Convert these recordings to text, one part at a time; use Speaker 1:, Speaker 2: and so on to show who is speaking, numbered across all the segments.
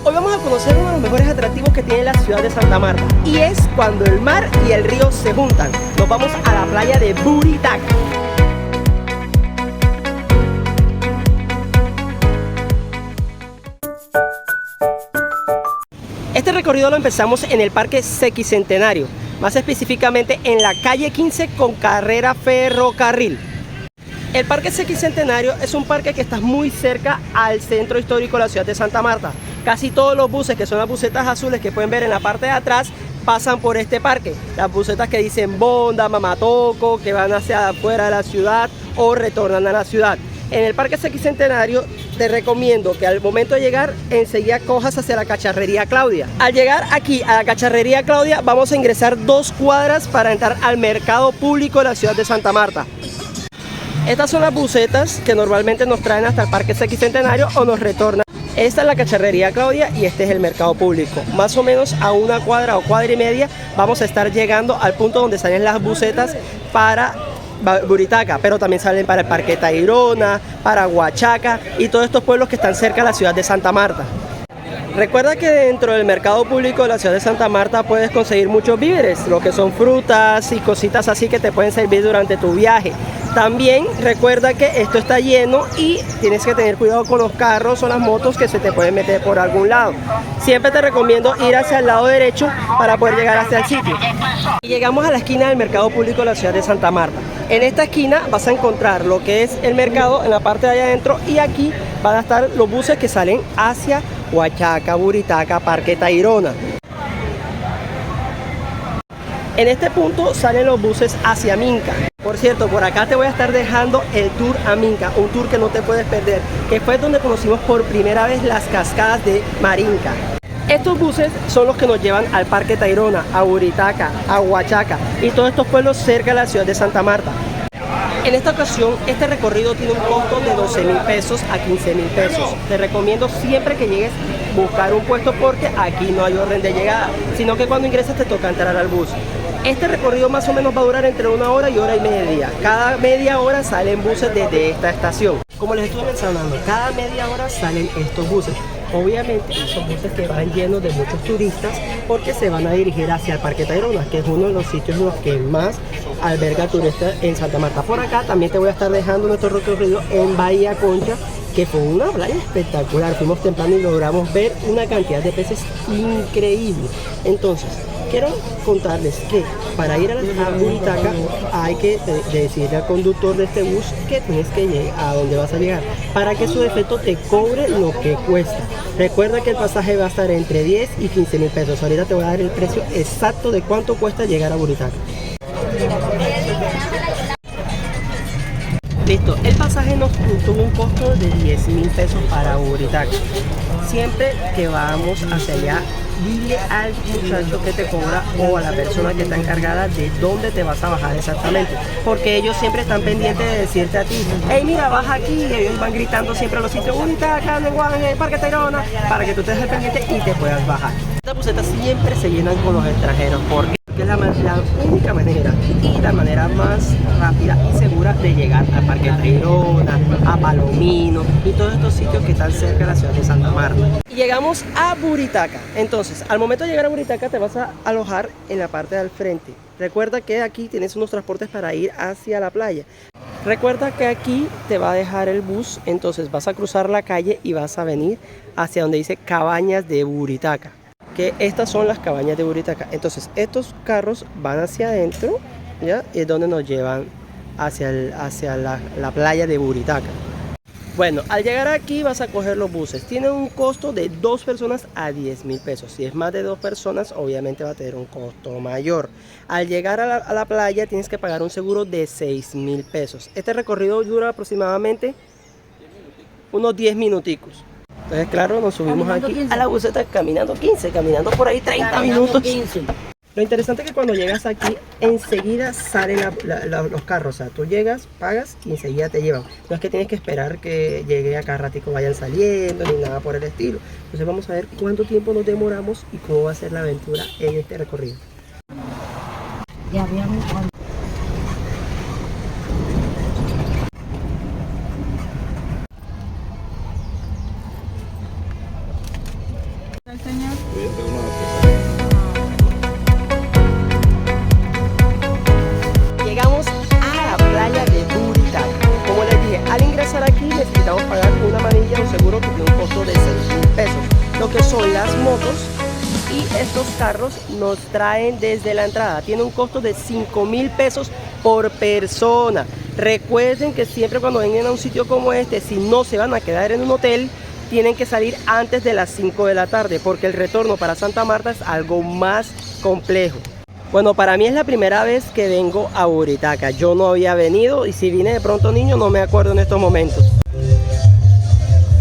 Speaker 1: Hoy vamos a conocer uno de los mejores atractivos que tiene la ciudad de Santa Marta, y es cuando el mar y el río se juntan. Nos vamos a la playa de Buritaca. Este recorrido lo empezamos en el Parque Sesquicentenario, más específicamente en la calle 15 con carrera ferrocarril. El Parque Sesquicentenario es un parque que está muy cerca al centro histórico de la ciudad de Santa Marta. Casi todos los buses, que son las busetas azules que pueden ver en la parte de atrás, pasan por este parque. Las busetas que dicen Bonda, Mamatoco, que van hacia afuera de la ciudad o retornan a la ciudad. En el Parque Sesquicentenario te recomiendo que al momento de llegar enseguida cojas hacia la Cacharrería Claudia. Al llegar aquí a la Cacharrería Claudia vamos a ingresar 2 cuadras para entrar al mercado público de la ciudad de Santa Marta. Estas son las busetas que normalmente nos traen hasta el Parque Sesquicentenario o nos retornan. Esta es la Cacharrería Claudia y este es el mercado público. Más o menos a 1 cuadra o cuadra y media vamos a estar llegando al punto donde salen las busetas para Buritaca, pero también salen para el Parque Tayrona, para Huachaca y todos estos pueblos que están cerca de la ciudad de Santa Marta. Recuerda que dentro del mercado público de la ciudad de Santa Marta puedes conseguir muchos víveres, lo que son frutas y cositas así que te pueden servir durante tu viaje. También recuerda que esto está lleno y tienes que tener cuidado con los carros o las motos que se te pueden meter por algún lado. Siempre te recomiendo ir hacia el lado derecho para poder llegar hasta el sitio. Y llegamos a la esquina del mercado público de la ciudad de Santa Marta. En esta esquina vas a encontrar lo que es el mercado en la parte de allá adentro, y aquí van a estar los buses que salen hacia Huachaca, Buritaca, Parque Tayrona. En este punto salen los buses hacia Minca. Por cierto, por acá te voy a estar dejando el tour a Minca, un tour que no te puedes perder, que fue donde conocimos por primera vez las cascadas de Marinca. Estos buses son los que nos llevan al Parque Tayrona, a Buritaca, a Huachaca y todos estos pueblos cerca de la ciudad de Santa Marta. En esta ocasión, este recorrido tiene un costo de 12.000 pesos a 15.000 pesos. Te recomiendo siempre que llegues buscar un puesto porque aquí no hay orden de llegada, sino que cuando ingresas te toca entrar al bus. Este recorrido más o menos va a durar entre 1 hora y hora y media. Cada media hora salen buses desde esta estación. Como les estuve mencionando, cada media hora salen estos buses. Obviamente esos buses que van llenos de muchos turistas porque se van a dirigir hacia el Parque Tayrona, que es uno de los sitios en los que más alberga turistas en Santa Marta. Por acá también te voy a estar dejando nuestro recorrido en Bahía Concha, que fue una playa espectacular. Fuimos temprano y logramos ver una cantidad de peces increíble. Entonces, quiero contarles que para ir a Buritaca hay que decirle al conductor de este bus que tienes que llegar a donde vas a llegar para que su defecto te cobre lo que cuesta. Recuerda que el pasaje va a estar entre 10 y 15.000 pesos. Ahorita te voy a dar el precio exacto de cuánto cuesta llegar a Buritaca. Listo, el pasaje nos tuvo un costo de 10.000 pesos para Buritaca. Siempre que vamos hacia allá, dile al muchacho que te cobra o a la persona que está encargada de dónde te vas a bajar exactamente, porque ellos siempre están pendientes de decirte a ti: hey, mira, baja aquí, y ellos van gritando siempre a los sitios: Buritaca, Lenguaje, Parque Tayrona, para que tú estés al pendiente y te puedas bajar. Estas busetas siempre se llenan con los extranjeros porque es la única manera y la manera más rápida y segura de llegar al Parque Tayrona, a Palomino y todos estos sitios que están cerca de la ciudad de Santa Marta. Y llegamos a Buritaca. Entonces, al momento de llegar a Buritaca te vas a alojar en la parte del frente. Recuerda que aquí tienes unos transportes para ir hacia la playa. Recuerda que aquí te va a dejar el bus, entonces vas a cruzar la calle y vas a venir hacia donde dice Cabañas de Buritaca. Que estas son las cabañas de Buritaca. Entonces estos carros van hacia adentro, ¿ya? Y es donde nos llevan hacia la playa de Buritaca. Bueno, al llegar aquí vas a coger los buses. Tienen un costo de 2 personas a 10.000 pesos. Si es más de 2 personas, obviamente va a tener un costo mayor. Al llegar a la playa tienes que pagar un seguro de 6.000 pesos. Este recorrido dura aproximadamente unos 10 minuticos. Entonces, claro, nos subimos caminando aquí 15. A la buseta caminando 15, caminando por ahí 30 caminando minutos. 15. Lo interesante es que cuando llegas aquí, enseguida salen los carros. O sea, tú llegas, pagas y enseguida te llevan. No es que tienes que esperar que llegue a cada ratico vayan saliendo ni nada por el estilo. Entonces vamos a ver cuánto tiempo nos demoramos y cómo va a ser la aventura en este recorrido. Ya habíamos... Llegamos a la playa de Buritaca. Como les dije, al ingresar aquí necesitamos pagar una manilla, un seguro que tiene un costo de 6.000 pesos. Lo que son las motos y estos carros nos traen desde la entrada. Tiene un costo de 5.000 pesos por persona. Recuerden que siempre cuando vengan a un sitio como este, si no se van a quedar en un hotel, tienen que salir antes de las 5 de la tarde, porque el retorno para Santa Marta es algo más complejo. Bueno, para mí es la primera vez que vengo a Buritaca. Yo no había venido y si vine de pronto niño no me acuerdo en estos momentos.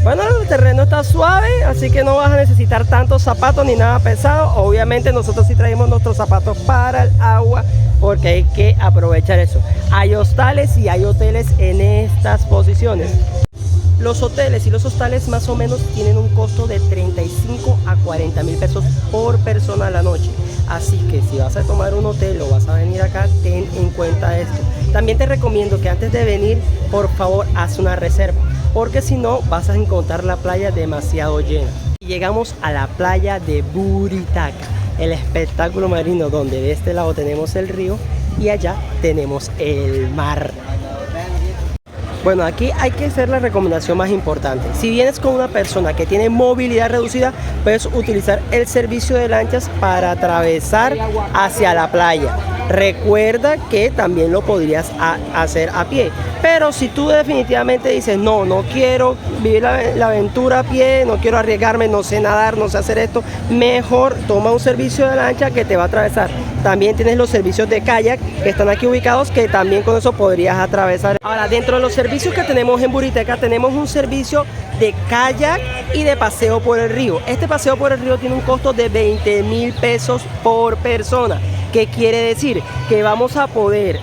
Speaker 1: Bueno, el terreno está suave, así que no vas a necesitar tantos zapatos ni nada pesado. Obviamente nosotros sí traemos nuestros zapatos para el agua porque hay que aprovechar eso. Hay hostales y hay hoteles en estas posiciones. Los hoteles y los hostales más o menos tienen un costo de 35 a 40.000 pesos por persona a la noche. Así que si vas a tomar un hotel o vas a venir acá, ten en cuenta esto. También te recomiendo que antes de venir, por favor, haz una reserva, porque si no vas a encontrar la playa demasiado llena. Llegamos a la playa de Buritaca, el espectáculo marino donde de este lado tenemos el río y allá tenemos el mar. Bueno, aquí hay que hacer la recomendación más importante. Si vienes con una persona que tiene movilidad reducida, puedes utilizar el servicio de lanchas para atravesar hacia la playa. Recuerda que también lo podrías hacer a pie. Pero si tú definitivamente dices, no quiero vivir la aventura a pie, no quiero arriesgarme, no sé nadar, no sé hacer esto, mejor toma un servicio de lancha que te va a atravesar. También tienes los servicios de kayak que están aquí ubicados, que también con eso podrías atravesar. Ahora, dentro de los servicios que tenemos en Buritaca, tenemos un servicio de kayak y de paseo por el río. Este paseo por el río tiene un costo de 20.000 pesos por persona. ¿Qué quiere decir? Que vamos a poder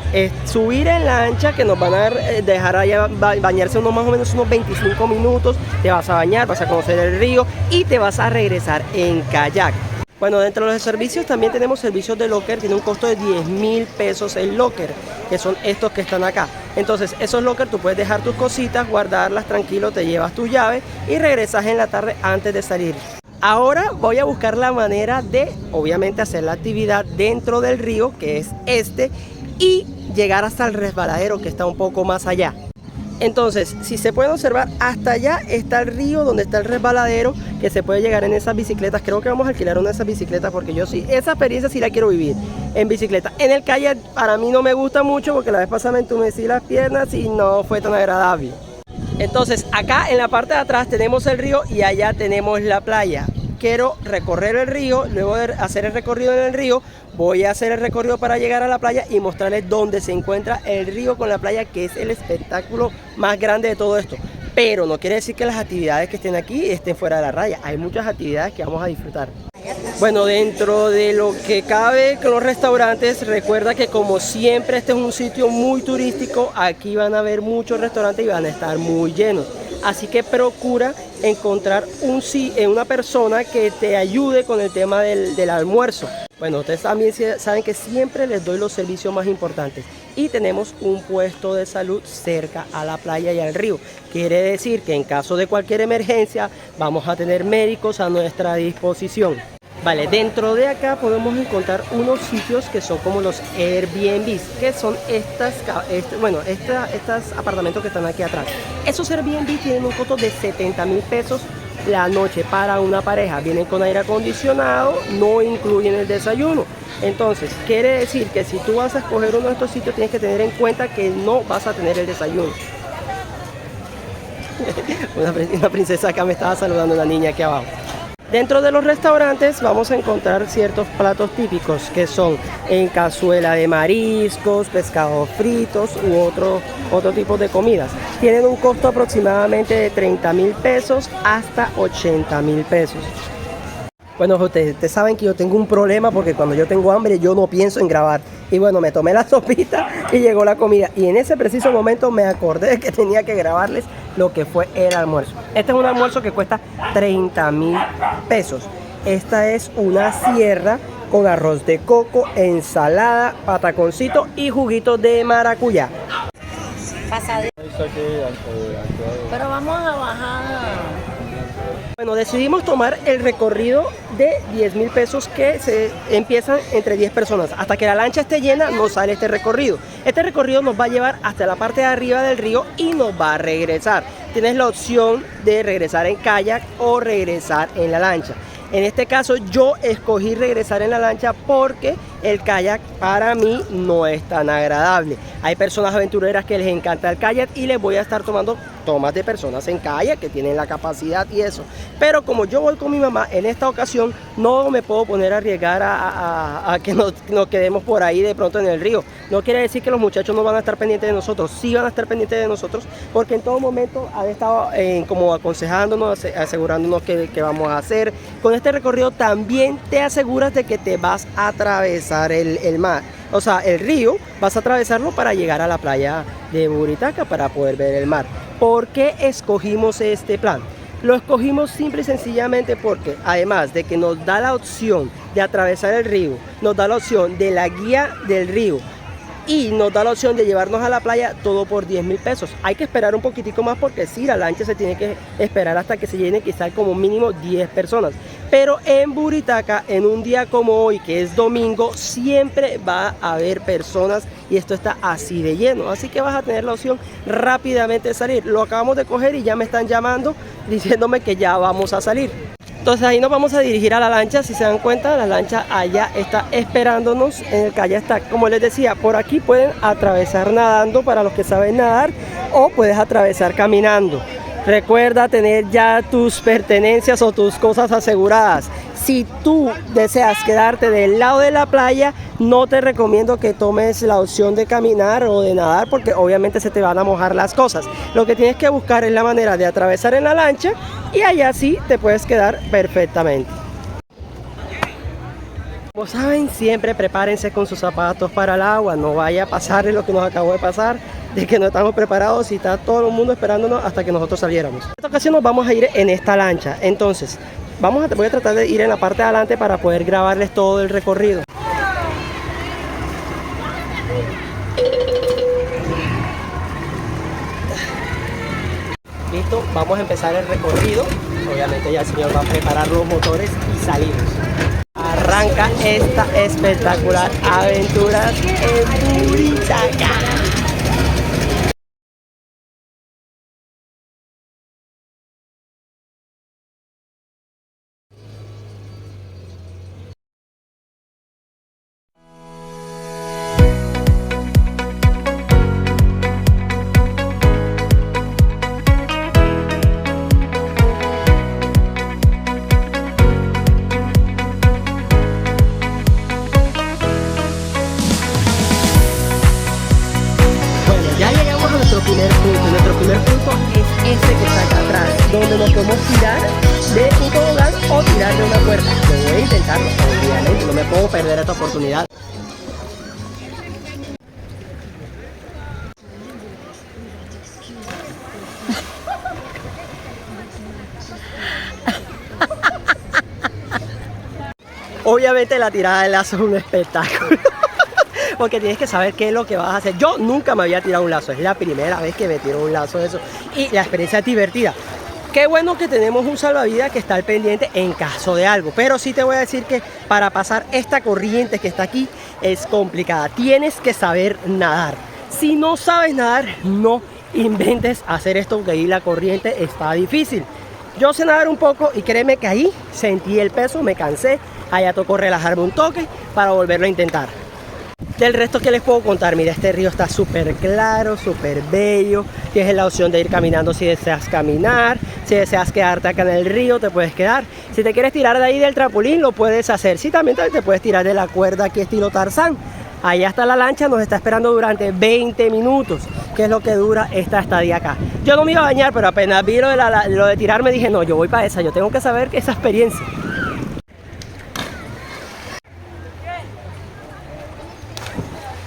Speaker 1: subir en lancha, que nos van a dejar allá bañarse más o menos unos 25 minutos, te vas a bañar, vas a conocer el río y te vas a regresar en kayak. Bueno, dentro de los servicios también tenemos servicios de locker, tiene un costo de 10.000 pesos el locker, que son estos que están acá. Entonces, esos locker tú puedes dejar tus cositas, guardarlas tranquilo, te llevas tus llaves y regresas en la tarde antes de salir. Ahora voy a buscar la manera de, obviamente, hacer la actividad dentro del río, que es este, y llegar hasta el resbaladero, que está un poco más allá. Entonces, si se puede observar, hasta allá está el río donde está el resbaladero, que se puede llegar en esas bicicletas. Creo que vamos a alquilar una de esas bicicletas porque yo sí, esa experiencia sí la quiero vivir en bicicleta. En el kayak para mí no me gusta mucho porque la vez pasada me entumecí las piernas y no fue tan agradable. Entonces, acá en la parte de atrás tenemos el río y allá tenemos la playa. Quiero recorrer el río, luego de hacer el recorrido en el río, voy a hacer el recorrido para llegar a la playa y mostrarles dónde se encuentra el río con la playa, que es el espectáculo más grande de todo esto. Pero no quiere decir que las actividades que estén aquí estén fuera de la raya. Hay muchas actividades que vamos a disfrutar. Bueno, dentro de lo que cabe con los restaurantes, recuerda que como siempre este es un sitio muy turístico, aquí van a haber muchos restaurantes y van a estar muy llenos. Así que procura encontrar una persona que te ayude con el tema del almuerzo. Bueno, ustedes también saben que siempre les doy los servicios más importantes. Y tenemos un puesto de salud cerca a la playa y al río. Quiere decir que en caso de cualquier emergencia vamos a tener médicos a nuestra disposición. Vale, dentro de acá podemos encontrar unos sitios que son como los Airbnbs, que son estos apartamentos que están aquí atrás. Esos Airbnb tienen un costo de 70.000 pesos la noche para una pareja. Vienen con aire acondicionado, no incluyen el desayuno. Entonces, quiere decir que si tú vas a escoger uno de estos sitios, tienes que tener en cuenta que no vas a tener el desayuno. Una princesa acá me estaba saludando, una niña aquí abajo. Dentro de los restaurantes vamos a encontrar ciertos platos típicos que son en cazuela de mariscos, pescados fritos u otro tipo de comidas. Tienen un costo aproximadamente de 30.000 pesos hasta 80.000 pesos. Bueno, ustedes saben que yo tengo un problema porque cuando yo tengo hambre yo no pienso en grabar. Y bueno, me tomé la sopita y llegó la comida. Y en ese preciso momento me acordé de que tenía que grabarles lo que fue el almuerzo. Este es un almuerzo que cuesta 30.000 pesos. Esta es una sierra con arroz de coco, ensalada, pataconcito y juguito de maracuyá.
Speaker 2: Pasadito. Pero vamos a bajar.
Speaker 1: Bueno, decidimos tomar el recorrido de 10.000 pesos que se empiezan entre 10 personas. Hasta que la lancha esté llena nos sale este recorrido. Este recorrido nos va a llevar hasta la parte de arriba del río y nos va a regresar. Tienes la opción de regresar en kayak o regresar en la lancha. En este caso yo escogí regresar en la lancha porque el kayak para mí no es tan agradable. Hay personas aventureras que les encanta el kayak y les voy a estar tomando tomas de personas en kayak que tienen la capacidad y eso. Pero como yo voy con mi mamá, en esta ocasión no me puedo poner a arriesgar a que nos quedemos por ahí de pronto en el río. No quiere decir que los muchachos no van a estar pendientes de nosotros, sí van a estar pendientes de nosotros porque en todo momento han estado como aconsejándonos, asegurándonos qué vamos a hacer. Con este recorrido también te aseguras de que te vas a atravesar el mar. O sea, el río, vas a atravesarlo para llegar a la playa de Buritaca para poder ver el mar. ¿Por qué escogimos este plan? Lo escogimos simple y sencillamente porque además de que nos da la opción de atravesar el río, nos da la opción de la guía del río y nos da la opción de llevarnos a la playa, todo por 10.000 pesos. Hay que esperar un poquitico más porque sí, la lancha se tiene que esperar hasta que se llene, quizás como mínimo 10 personas. Pero en Buritaca, en un día como hoy, que es domingo, siempre va a haber personas y esto está así de lleno. Así que vas a tener la opción rápidamente de salir. Lo acabamos de coger y ya me están llamando diciéndome que ya vamos a salir. Entonces ahí nos vamos a dirigir a la lancha. Si se dan cuenta, la lancha allá está esperándonos en el kayak. Está, como les decía, por aquí pueden atravesar nadando para los que saben nadar o puedes atravesar caminando. Recuerda tener ya tus pertenencias o tus cosas aseguradas. Si tú deseas quedarte del lado de la playa, no te recomiendo que tomes la opción de caminar o de nadar porque obviamente se te van a mojar las cosas. Lo que tienes que buscar es la manera de atravesar en la lancha y allá sí te puedes quedar perfectamente. Como saben, siempre prepárense con sus zapatos para el agua, no vaya a pasarle lo que nos acabó de pasar, de que no estamos preparados y está todo el mundo esperándonos hasta que nosotros saliéramos. En esta ocasión nos vamos a ir en esta lancha, entonces voy a tratar de ir en la parte de adelante para poder grabarles todo el recorrido. Listo, vamos a empezar el recorrido. Obviamente ya el señor va a preparar los motores y salimos. Arranca esta espectacular aventura en Buritaca. Nuestro primer punto es este que está acá atrás, donde nos podemos tirar de un tobogán o tirar de una puerta. Lo voy a intentarlo, obviamente, no me puedo perder esta oportunidad. Obviamente la tirada de lazo es un espectáculo. Porque tienes que saber qué es lo que vas a hacer. Yo nunca me había tirado un lazo, es la primera vez que me tiro un lazo de eso. Y la experiencia es divertida. Qué bueno que tenemos un salvavidas que está al pendiente en caso de algo. Pero sí te voy a decir que para pasar esta corriente que está aquí es complicada. Tienes que saber nadar. Si no sabes nadar, no inventes hacer esto, porque ahí la corriente está difícil. Yo sé nadar un poco y créeme que ahí sentí el peso, me cansé. Allá tocó relajarme un toque para volverlo a intentar. Del resto, ¿qué les puedo contar? Mira, este río está súper claro, súper bello. Tienes la opción de ir caminando si deseas caminar. Si deseas quedarte acá en el río, te puedes quedar. Si te quieres tirar de ahí del trampolín, lo puedes hacer. Sí, también te puedes tirar de la cuerda aquí estilo Tarzán. Allá está la lancha, nos está esperando durante 20 minutos, que es lo que dura esta estadía acá. Yo no me iba a bañar, pero apenas vi lo de tirarme, dije, no, yo voy para esa. Yo tengo que saber esa experiencia.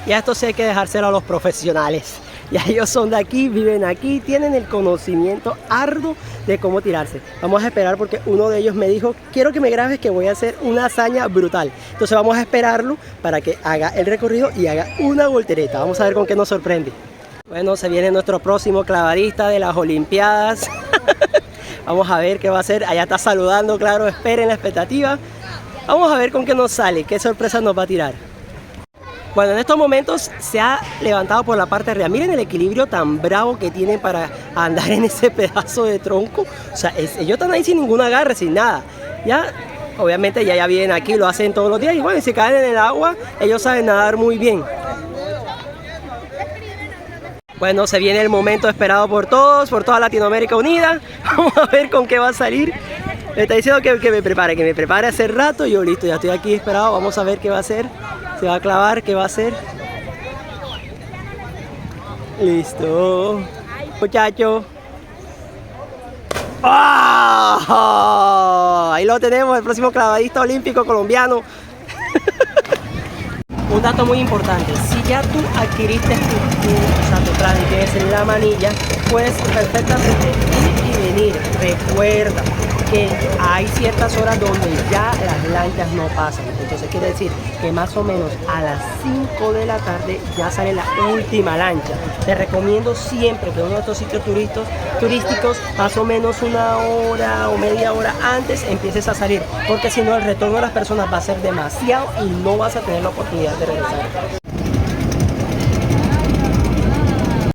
Speaker 1: Y a esto sí hay que dejárselo a los profesionales. Ya ellos son de aquí, viven aquí, tienen el conocimiento arduo de cómo tirarse. Vamos a esperar porque uno de ellos me dijo, quiero que me grabes que voy a hacer una hazaña brutal. Entonces vamos a esperarlo para que haga el recorrido y haga una voltereta. Vamos a ver con qué nos sorprende. Bueno, se viene nuestro próximo clavadista de las Olimpiadas. Vamos a ver qué va a hacer. Allá está saludando, claro, esperen la expectativa. Vamos a ver con qué nos sale, qué sorpresa nos va a tirar. Bueno, en estos momentos se ha levantado por la parte de arriba. Miren el equilibrio tan bravo que tienen para andar en ese pedazo de tronco. O sea, ellos están ahí sin ningún agarre, sin nada. Ya, obviamente ya vienen aquí, lo hacen todos los días. Y bueno, si caen en el agua, ellos saben nadar muy bien. Bueno, se viene el momento esperado por todos, por toda Latinoamérica unida. Vamos a ver con qué va a salir. Me está diciendo que me prepare hace rato. Yo listo, ya estoy aquí esperado. Vamos a ver qué va a hacer. Se va a clavar, ¿qué va a hacer? Listo. Muchacho. ¡Oh! Ahí lo tenemos, el próximo clavadista olímpico colombiano. Un dato muy importante, si ya tú adquiriste tu plan, que es la manilla, puedes perfectamente ir y venir. Recuerda que hay ciertas horas donde ya las lanchas no pasan, entonces quiere decir que más o menos a las 5 de la tarde ya sale la última lancha. Te recomiendo siempre que uno de estos sitios turísticos más o menos una hora o media hora antes empieces a salir, porque si no el retorno de las personas va a ser demasiado y no vas a tener la oportunidad de regresar.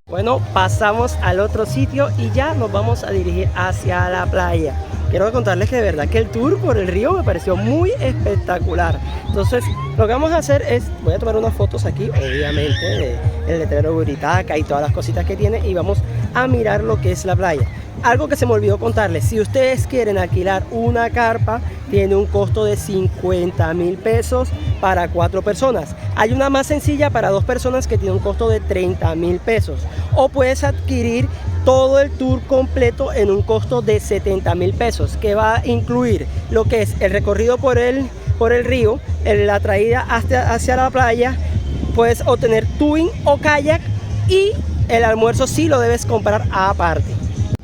Speaker 1: Bueno, pasamos al otro sitio y ya nos vamos a dirigir hacia la playa. Quiero contarles que de verdad que el tour por el río me pareció muy espectacular. Entonces, lo que vamos a hacer es, voy a tomar unas fotos aquí, obviamente, del letrero de Buritaca y todas las cositas que tiene, y vamos a mirar lo que es la playa. Algo que se me olvidó contarles, si ustedes quieren alquilar una carpa, tiene un costo de 50.000 pesos para 4 personas. Hay una más sencilla para 2 personas que tiene un costo de 30.000 pesos. O puedes adquirir todo el tour completo en un costo de 70.000 pesos, que va a incluir lo que es el recorrido por el río, la traída hacia la playa, puedes obtener tubing o kayak y el almuerzo sí lo debes comprar aparte.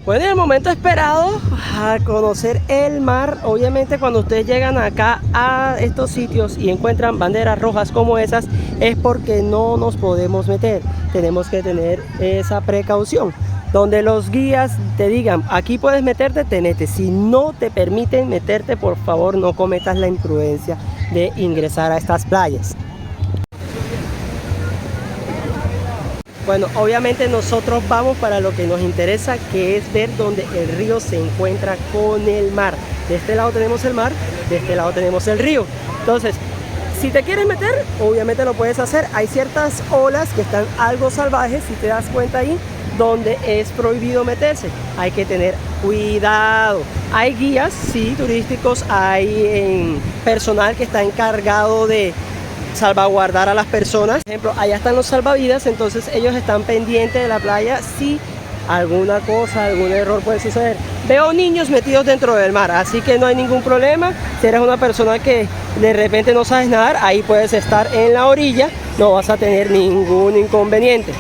Speaker 1: Bueno, en el momento esperado a conocer el mar, obviamente cuando ustedes llegan acá a estos sitios y encuentran banderas rojas como esas, es porque no nos podemos meter. Tenemos que tener esa precaución. Donde los guías te digan, aquí puedes meterte, te metes. Si no te permiten meterte, por favor no cometas la imprudencia de ingresar a estas playas. Bueno, obviamente nosotros vamos para lo que nos interesa, que es ver donde el río se encuentra con el mar. De este lado tenemos el mar, de este lado tenemos el río. Entonces, si te quieres meter, obviamente lo puedes hacer. Hay ciertas olas que están algo salvajes, si te das cuenta ahí, donde es prohibido meterse. Hay que tener cuidado. Hay guías, sí, turísticos, hay personal que está encargado de salvaguardar a las personas. Por ejemplo, allá están los salvavidas, entonces ellos están pendientes de la playa si alguna cosa, algún error puede suceder. Veo niños metidos dentro del mar, así que no hay ningún problema. Si eres una persona que de repente no sabes nadar, ahí puedes estar en la orilla, no vas a tener ningún inconveniente.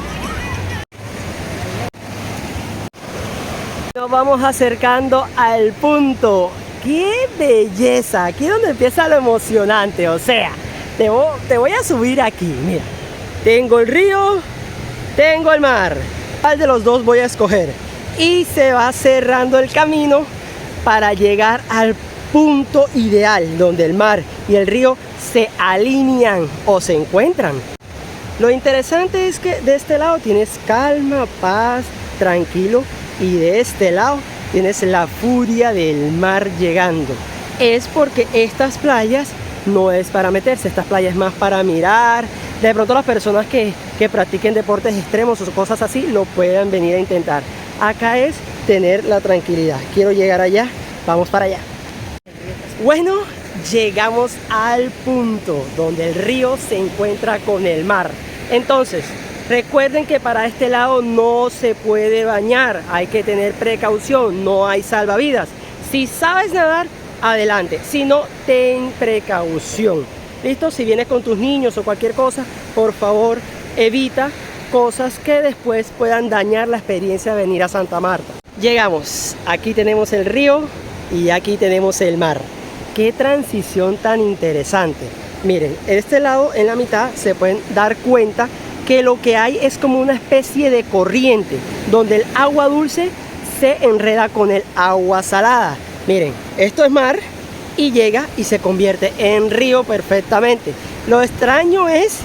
Speaker 1: Nos vamos acercando al punto. ¡Qué belleza! Aquí es donde empieza lo emocionante, o sea, te voy a subir aquí, mira. Tengo el río, tengo el mar. ¿Cuál de los dos voy a escoger? Y se va cerrando el camino para llegar al punto ideal, donde el mar y el río se alinean o se encuentran. Lo interesante es que de este lado tienes calma, paz, tranquilo, y de este lado tienes la furia del mar llegando. Es porque estas playas no es para meterse, estas playas es más para mirar. De pronto las personas que practiquen deportes extremos o cosas así lo puedan venir a intentar. Acá es tener la tranquilidad. Quiero llegar allá, vamos para allá. Bueno, llegamos al punto donde el río se encuentra con el mar. Entonces, recuerden que para este lado no se puede bañar, hay que tener precaución, no hay salvavidas. Si sabes nadar, adelante, si no, ten precaución. ¿Listo? Si vienes con tus niños o cualquier cosa, por favor, evita cosas que después puedan dañar la experiencia de venir a Santa Marta. Llegamos, aquí tenemos el río y aquí tenemos el mar. ¡Qué transición tan interesante! Miren, este lado en la mitad se pueden dar cuenta que lo que hay es como una especie de corriente, donde el agua dulce se enreda con el agua salada. Miren, esto es mar y llega y se convierte en río perfectamente. Lo extraño es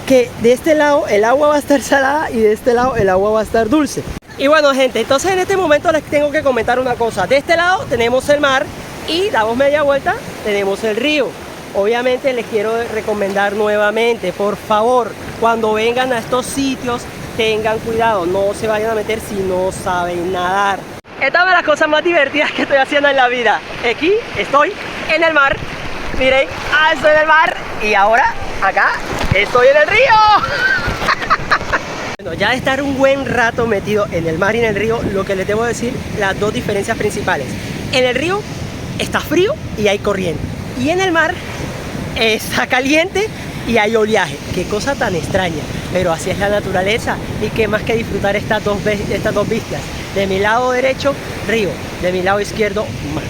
Speaker 1: que de este lado el agua va a estar salada y de este lado el agua va a estar dulce. Y bueno, gente, entonces en este momento les tengo que comentar una cosa. De este lado tenemos el mar y damos media vuelta, tenemos el río. Obviamente les quiero recomendar nuevamente, por favor, cuando vengan a estos sitios, tengan cuidado, no se vayan a meter si no saben nadar. Esta es una de las cosas más divertidas que estoy haciendo en la vida. Aquí estoy en el mar, miren, estoy en el mar y ahora acá estoy en el río. Bueno, ya de estar un buen rato metido en el mar y en el río, lo que les debo decir, las dos diferencias principales. En el río está frío y hay corriente. Y en el mar está caliente y hay oleaje. Qué cosa tan extraña, pero así es la naturaleza. Y qué más que disfrutar estas dos vistas. De mi lado derecho, río. De mi lado izquierdo, mar.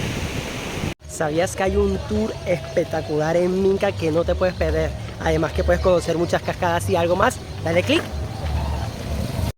Speaker 1: ¿Sabías que hay un tour espectacular en Minca que no te puedes perder? Además que puedes conocer muchas cascadas y algo más. Dale click